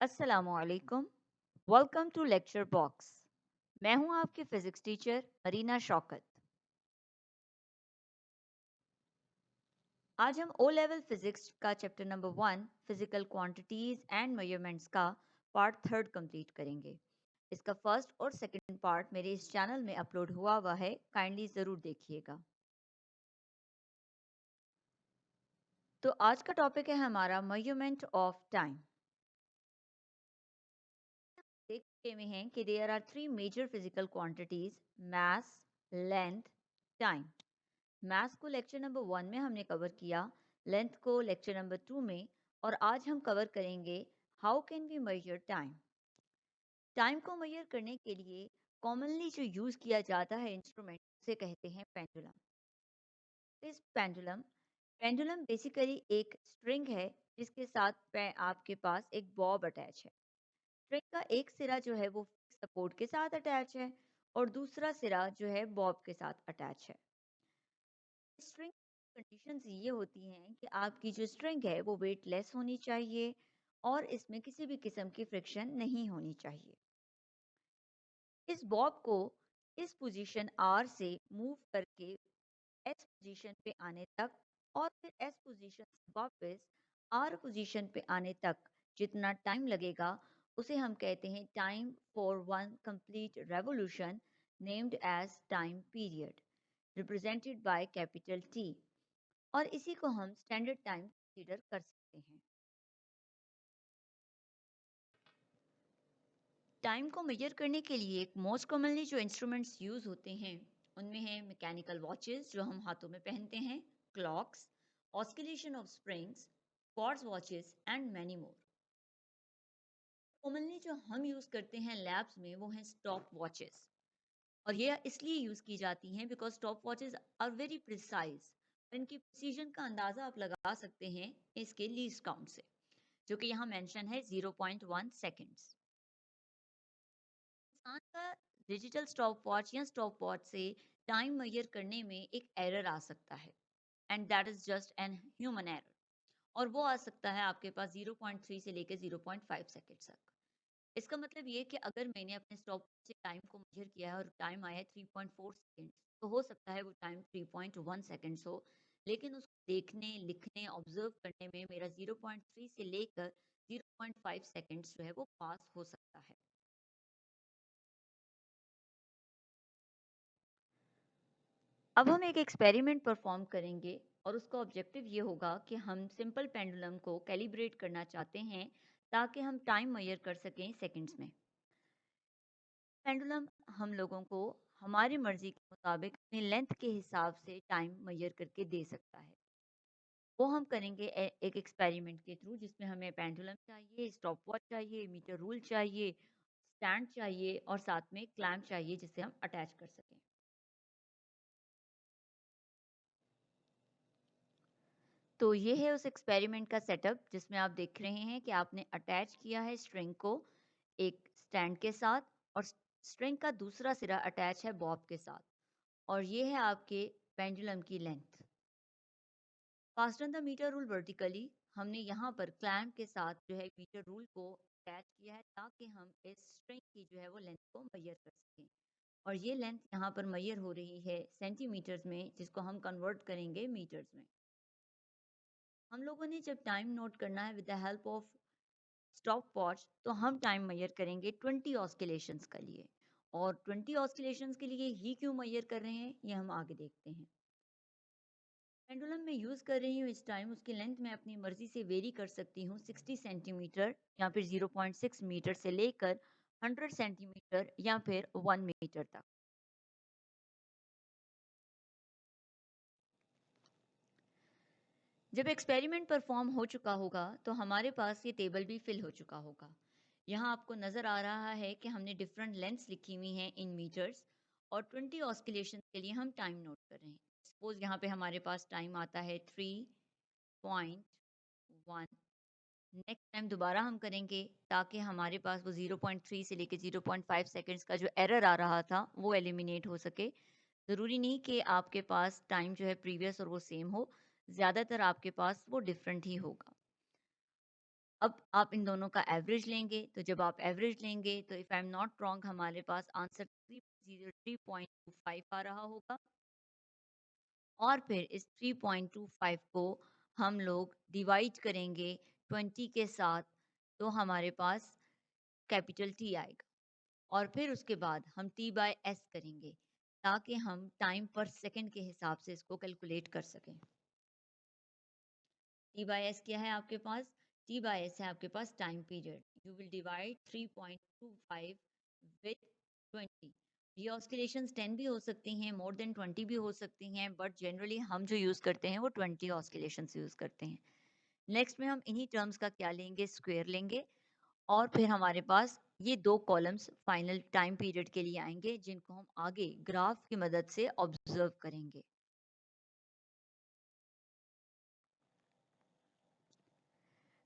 अस्सलामुअलैकुम। Welcome to Lecture Box. मैं हूं आपकी फिजिक्स टीचर मरीना शौकत। आज हम ओ लेवल फिजिक्स का chapter number 1 physical quantities and measurements का पार्ट थर्ड कंप्लीट करेंगे। इसका फर्स्ट और सेकंड पार्ट मेरे इस चैनल में अपलोड हुआ है, काइंडली ज़रूर देखिएगा। तो आज का टॉपिक है हमारा मेजरमेंट ऑफ टाइम। देखते हुए हैं कि there are three major physical quantities: mass, length, time. Maths को लेक्चर नंबर 1 में हमने कवर किया, लेंथ को लेक्चर नंबर 2 में, और आज हम कवर करेंगे how can we measure time. Time को मेजर करने के लिए कॉमनली जो यूज़ किया जाता है इंस्ट्रूमेंट उसे कहते हैं पेंडुलम। इस पेंडुलम पेंडुलम बेसिकली एक स्ट्रिंग है जिसके साथ आपके पास एक बॉब अटैच है। स्ट्रिंग का एक सिरा जो है वो सपोर्ट के साथ अटैच है और दूसरा सिरा जो है बॉब के साथ अटैच है। स्ट्रिंग कंडीशंस ये होती हैं कि आपकी जो स्ट्रिंग है वो वेटलेस होनी चाहिए और इसमें किसी भी किस्म की फ्रिक्शन नहीं होनी चाहिए। इस बॉब को इस पोजीशन आर से मूव करके एस पोजीशन पे आने तक और फिर एस पोजीशन से वापस आर पोजीशन पे आने तक जितना टाइम लगेगा उसे हम कहते हैं time for one complete revolution, named as time period, represented by capital T. और इसी को हम स्टैंडर्ड टाइम कंसीडर कर सकते हैं। टाइम को मेजर करने के लिए मोस्ट कॉमनली जो इंस्ट्रूमेंट्स यूज होते हैं उनमें है मैकेनिकल वॉचेस जो हम हाथों में पहनते हैं, clocks, oscillation of springs, quartz watches and many more. Commonly जो हम यूज करते हैं लैब्स में वो हैं स्टॉप वॉचेस, और ये इसलिए यूज की जाती हैं because stopwatches are very precise. इनकी प्रिसीजन का अंदाजा आप लगा सकते हैं इसके लीस्ट काउंट से, जो कि यहाँ मेंशन है 0.1 सेकेंड्स। इंसान का डिजिटल स्टॉप वॉच या स्टॉप वॉच से टाइम मेजर करने में एक एरर आ सकता है, and that is just an human error. और वो आ सकता है आपके पास 0.3 से लेकर 0.5 सेकेंड तक। इसका मतलब ये कि अगर मैंने अपने स्टॉप से टाइम को मेजर किया है और टाइम आया है 3.4 सेकेंड, तो हो सकता है वो टाइम 3.1 सेकेंड्स हो, लेकिन उसको देखने, लिखने, ऑब्जर्व करने में मेरा 0.3 से लेकर 0.5 सेकेंड्स जो है वो पास हो सकता है। अब हम एक एक्सपेरिमेंट परफॉर्म करेंगे और उसका ऑब्जेक्टिव ये होगा कि हम सिंपल पेंडुलम को कैलिब्रेट करना चाहते हैं ताकि हम टाइम मेजर कर सकें सेकंड्स में। पेंडुलम हम लोगों को हमारी मर्जी के मुताबिक अपनी लेंथ के हिसाब से टाइम मेजर करके दे सकता है। वो हम करेंगे एक एक्सपेरिमेंट के थ्रू, जिसमें हमें पेंडुलम चाहिए, स्टॉप वॉच चाहिए, मीटर रूल चाहिए, स्टैंड चाहिए और साथ में क्लैंप चाहिए जिसे हम अटैच कर सकें। तो ये है उस एक्सपेरिमेंट का सेटअप जिसमें आप देख रहे हैं कि आपने अटैच किया है स्ट्रिंग को एक स्टैंड के साथ, और स्ट्रिंग का दूसरा सिरा अटैच है बॉब के साथ, और ये है आपके पेंडुलम की length. Fasten the metre rule vertically, हमने यहाँ पर क्लैंप के साथ जो है मीटर रूल को अटैच किया है ताकि हम इस स्ट्रिंग की जो है वो लेंथ को मेजर कर सकें। और ये लेंथ यहाँ पर मेजर हो रही है सेंटीमीटर्स में, जिसको हम कन्वर्ट करेंगे मीटर्स में। हम लोगों ने जब टाइम नोट करना है with the help of stop watch, तो हम टाइम मेजर करेंगे 20 ऑस्किलेशंस के लिए। और 20 ऑस्किलेशंस के लिए ही क्यों मेजर कर रहे हैं ये हम आगे देखते हैं। पेंडुलम में यूज कर रही हूँ इस टाइम, उसकी लेंथ मैं अपनी मर्जी से वेरी कर सकती हूँ 60 सेंटीमीटर या फिर 0.6 मीटर से लेकर 100 सेंटीमीटर या फिर 1 मीटर तक। जब एक्सपेरिमेंट परफॉर्म हो चुका होगा तो हमारे पास ये टेबल भी फिल हो चुका होगा। यहाँ आपको नज़र आ रहा है कि हमने डिफरेंट लेंथ्स लिखी हुई हैं इन मीटर्स, और 20 ऑस्किलेशन के लिए हम टाइम नोट कर रहे हैं। सपोज यहाँ पे हमारे पास टाइम आता है 3.1। नेक्स्ट टाइम दोबारा हम करेंगे ताकि हमारे पास वो 0.3 से लेके 0.5 सेकेंड्स का जो एरर आ रहा था वो एलिमिनेट हो सके। ज़रूरी नहीं कि आपके पास टाइम जो है प्रीवियस और वो सेम हो, ज़्यादातर आपके पास वो डिफरेंट ही होगा। अब आप इन दोनों का एवरेज लेंगे, तो जब आप एवरेज लेंगे तो if I am not wrong हमारे पास आंसर 303.25 आ रहा होगा। और फिर इस 3.25 को हम लोग डिवाइड करेंगे 20 के साथ, तो हमारे पास कैपिटल टी आएगा। और फिर उसके बाद हम टी बाय एस करेंगे ताकि हम टाइम पर सेकंड के हिसाब से इसको कैलकुलेट कर सकें। टी बाय एस क्या है आपके पास? टी बाय एस है आपके पास time period. You will divide 3.25 with 20। ये ऑस्किलेशंस 10 भी हो सकती हैं, मोर देन 20 भी हो सकती हैं, बट जनरली हम जो यूज़ करते हैं वो 20 ऑस्किलेशंस यूज़ करते हैं। नेक्स्ट में हम इन्हीं टर्म्स का क्या लेंगे? स्क्वायर लेंगे। और फिर हमारे पास ये दो कॉलम्स फाइनल टाइम पीरियड के लिए आएंगे जिनको हम आगे ग्राफ की मदद से ऑब्जर्व करेंगे।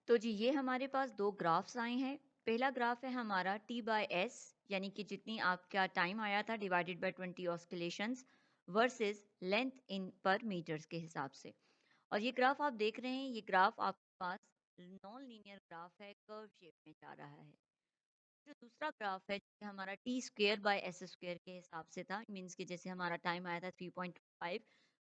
तो जी ये हमारे पास दो ग्राफ्स आए हैं। पहला ग्राफ है हमारा टी बाय एस, यानी कि जितनी आपका टाइम आया था divided by 20 oscillations versus length in पर मीटर्स के हिसाब से। और ये ग्राफ आप देख रहे हैं, ये ग्राफ आपके पास नॉन लीनियर ग्राफ है, कर्व शेप में जा रहा है। जो दूसरा ग्राफ है जो हमारा T square by S square के हिसाब से था, मीन्स कि जैसे हमारा टाइम आया था 3.5,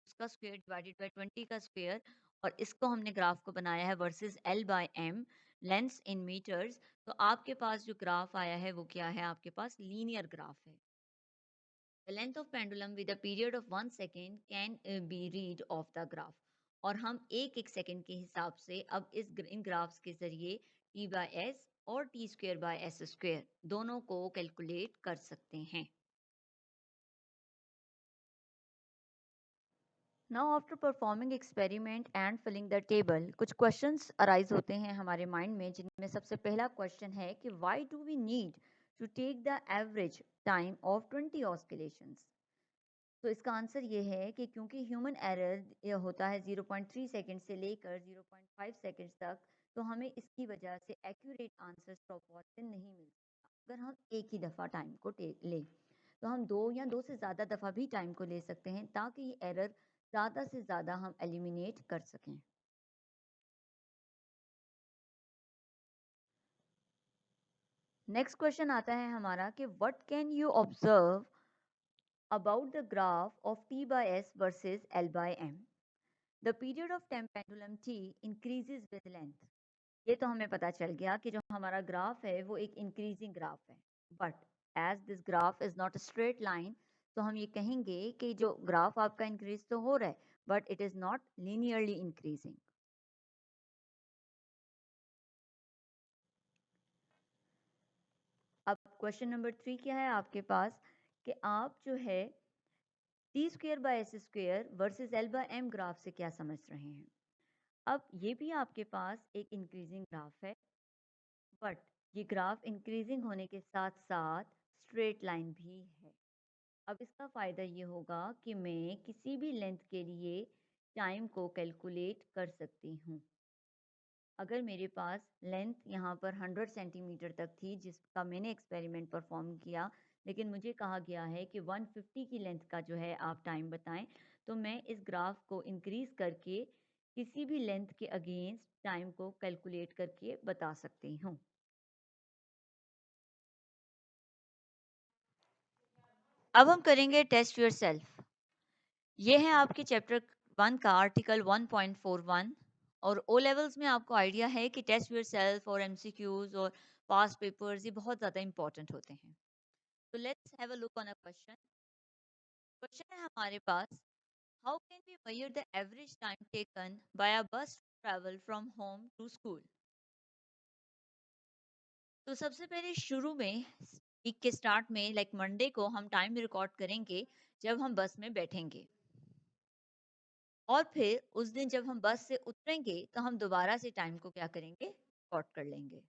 उसका स्क्वेयर डिवाइडेड बाय 20 का स्क्वेयर, और इसको हमने ग्राफ को बनाया है versus L by M, lengths in metres. तो आपके पास जो ग्राफ आया है वो क्या है? आपके पास लीनियर ग्राफ है। The length of pendulum with a period of 1 second can be read of the graph। और हम एक एक सेकंड के हिसाब से अब इन ग्राफ्स के जरिए टी बाय एस और T square by S square दोनों को कैलकुलेट कर सकते हैं। Now after performing experiment and filling the table, कुछ क्वेश्चंस अराइज होते हैं हमारे माइंड में, जिनमें सबसे पहला क्वेश्चन है कि why do we need to take the average time of 20 oscillations. तो इसका आंसर ये है कि क्योंकि ह्यूमन एरर होता है 0.3 सेकंड से लेकर 0.5 सेकंड तक, तो हमें इसकी वजह से एक्यूरेट आंसर स्टॉपवॉच से नहीं मिलता। अगर हम एक ही दफ़ा टाइम को लें तो हम दो या दो से ज़्यादा दफ़ा भी टाइम को ले सकते हैं ताकि ये एरर ज़्यादा से ज़्यादा हम एलिमिनेट कर सकें। नेक्स्ट क्वेश्चन आता है हमारा कि what can you observe about the graph of T by S versus L by M. The period of time pendulum T increases with length. ये तो हमें पता चल गया कि जो हमारा ग्राफ है वो एक इंक्रीजिंग ग्राफ है, but as this graph is not a straight line, तो हम ये कहेंगे कि जो ग्राफ आपका इंक्रीज तो हो रहा है but it is not linearly increasing. अब क्वेश्चन नंबर 3 क्या है आपके पास कि आप जो है T square by S square versus L by M graph से क्या समझ रहे हैं। अब ये भी आपके पास एक इंक्रीजिंग ग्राफ है, बट ये ग्राफ इंक्रीजिंग होने के साथ साथ स्ट्रेट लाइन भी है। अब इसका फ़ायदा ये होगा कि मैं किसी भी लेंथ के लिए टाइम को कैलकुलेट कर सकती हूँ। अगर मेरे पास लेंथ यहाँ पर 100 सेंटीमीटर तक थी जिसका मैंने एक्सपेरिमेंट परफॉर्म किया, लेकिन मुझे कहा गया है कि 150 की लेंथ का जो है आप टाइम बताएं, तो मैं इस ग्राफ को इंक्रीज करके किसी भी लेंथ के अगेंस्ट टाइम को कैलकुलेट करके बता सकती हूँ। अब हम करेंगे टेस्ट योर सेल्फ। ये है आपके चैप्टर 1 का आर्टिकल 1.41। और ओ लेवल्स में आपको आइडिया है कि टेस्ट योर सेल्फ और एमसीक्यूज और पास्ट पेपर्स ये बहुत ज़्यादा इंपॉर्टेंट होते हैं। तो let's have a look on a question. Question है हमारे पास, how can we measure the average time taken by a bus travel from home to school. तो सबसे पहले शुरू में वीक के स्टार्ट में लाइक मंडे को हम टाइम रिकॉर्ड करेंगे जब हम बस में बैठेंगे। और फिर उस दिन जब हम बस से उतरेंगे तो हम दोबारा से टाइम को क्या करेंगे? रिकॉर्ड कर लेंगे।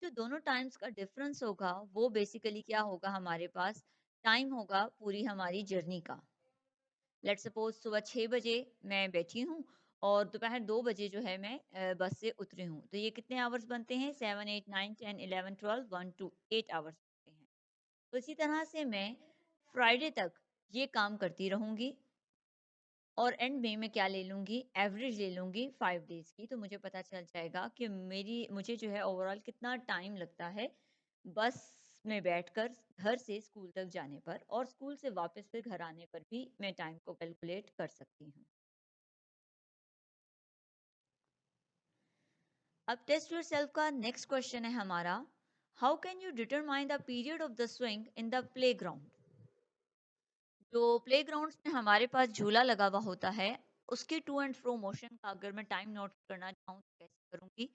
जो दोनों टाइम्स का डिफरेंस होगा वो बेसिकली क्या होगा? हमारे पास टाइम होगा पूरी हमारी जर्नी का। लेट्स सपोज सुबह 6 बजे मैं बैठी हूँ और दोपहर 2 बजे जो है मैं बस से उतरी हूँ, तो ये कितने आवर्स बनते हैं? 7 8 9 10 11 12 1 2 8 आवर्स बनते हैं। तो इसी तरह से मैं फ्राइडे तक ये काम करती रहूंगी। और एंड में मैं क्या ले लूँगी, एवरेज ले लूँगी 5 डेज़ की, तो मुझे पता चल जाएगा कि मुझे जो है ओवरऑल कितना टाइम लगता है बस में बैठकर घर से स्कूल तक जाने पर, और स्कूल से वापस फिर घर आने पर भी मैं टाइम को कैलकुलेट कर सकती हूँ। अब टेस्ट योरसेल्फ का नेक्स्ट क्वेश्चन है हमारा, how can you determine the period of the swing in the playground. जो प्लेग्राउंड्स में हमारे पास झूला लगा हुआ होता है, उसके टू एंड फ्रो मोशन का अगर मैं टाइम नोट करना चाहूँ तो कैसे करूँगी।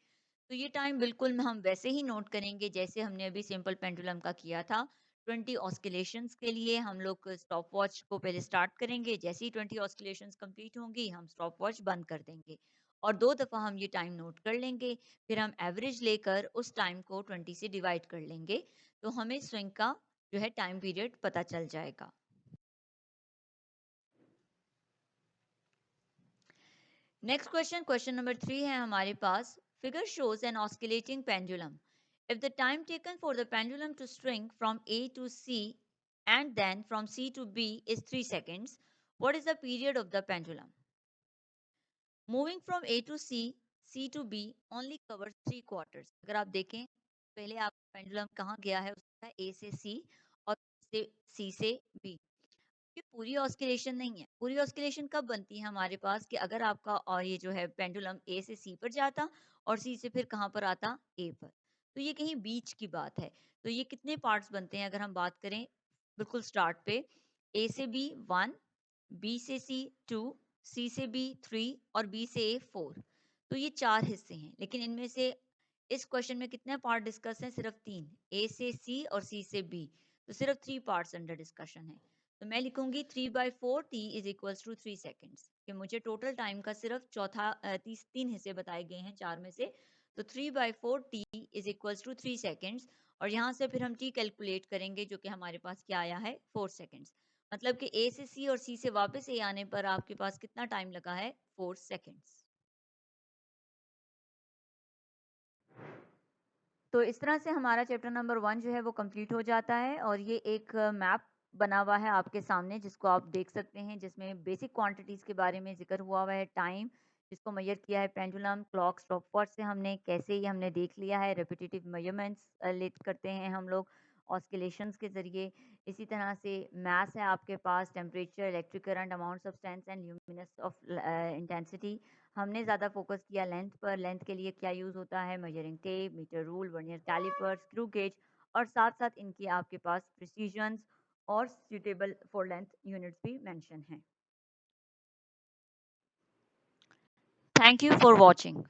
तो ये टाइम बिल्कुल हम वैसे ही नोट करेंगे जैसे हमने अभी सिंपल पेंडुलम का किया था। 20 ऑस्किलेशंस के लिए हम लोग स्टॉप वॉच को पहले स्टार्ट करेंगे, जैसे ही 20 ऑस्किलेशंस कंप्लीट होंगी हम स्टॉप वॉच बंद कर देंगे और 2 दफ़ा हम ये टाइम नोट कर लेंगे। फिर हम एवरेज लेकर उस टाइम को 20 से डिवाइड कर लेंगे, तो हमें स्विंग का जो है टाइम पीरियड पता चल जाएगा। नेक्स्ट क्वेश्चन, क्वेश्चन नंबर 3 है हमारे पास, figure shows an oscillating pendulum. If the time taken for the pendulum to swing from A to C and then from C to B is 3 seconds, what is the period of the pendulum? Moving from A to C, C to B only covers 3 quarters. अगर आप देखें पहले आप pendulum कहाँ गया है, उसका A से C और से C से B। ये पूरी ऑस्किलेशन नहीं है। पूरी ऑस्किलेशन कब बनती है हमारे पास कि अगर आपका और ये जो है पेंडुलम ए से सी पर जाता और सी से फिर कहाँ पर आता, ए पर। तो ये कहीं बीच की बात है। तो ये कितने पार्ट्स बनते हैं अगर हम बात करें बिल्कुल स्टार्ट पे, ए से बी 1, बी से सी 2, सी से बी 3 और बी से ए 4। तो ये 4 हिस्से हैं, लेकिन इनमें से इस क्वेश्चन में कितने पार्ट डिस्कस हैं, सिर्फ 3, ए से सी और सी से बी। तो सिर्फ 3 पार्ट्स अंडर डिस्कशन है। तो मैं लिखूंगी 3/4 t is equals to 3 seconds, कि मुझे टोटल टाइम का सिर्फ तीन हिस्से बताए गए हैं 4 में से। तो 3/4 t is equals to 3 seconds, और यहाँ से फिर हम t कैलकुलेट करेंगे जो कि हमारे पास क्या आया है 4 सेकेंड्स। मतलब कि ए से सी और सी से वापस ए आने पर आपके पास कितना टाइम लगा है, 4 सेकेंड्स। तो इस तरह से हमारा चैप्टर नंबर 1 जो है वो कंप्लीट हो जाता है, और ये एक मैप बना हुआ है आपके सामने जिसको आप देख सकते हैं, जिसमें बेसिक क्वांटिटीज़ के बारे में ज़िक्र हुआ हुआ है। टाइम जिसको मेजर किया है पेंडुलम, क्लॉक, स्टॉपवॉच से हमने कैसे ये हमने देख लिया है। रेपिटेटिव मेजरमेंट्स लेट करते हैं हम लोग ऑस्किलेशंस के ज़रिए। इसी तरह से मास है आपके पास, temperature, electric current, amount substance and luminous of intensity. हमने ज़्यादा फोकस किया लेंथ पर। लेंथ के लिए क्या यूज़ होता है, measuring tape, metre rule, vernier calliper, screw gauge, और साथ साथ इनकी आपके पास प्रिसीजन्स और सूटेबल फॉर लेंथ यूनिट्स भी मेंशन हैं। Thank you for watching.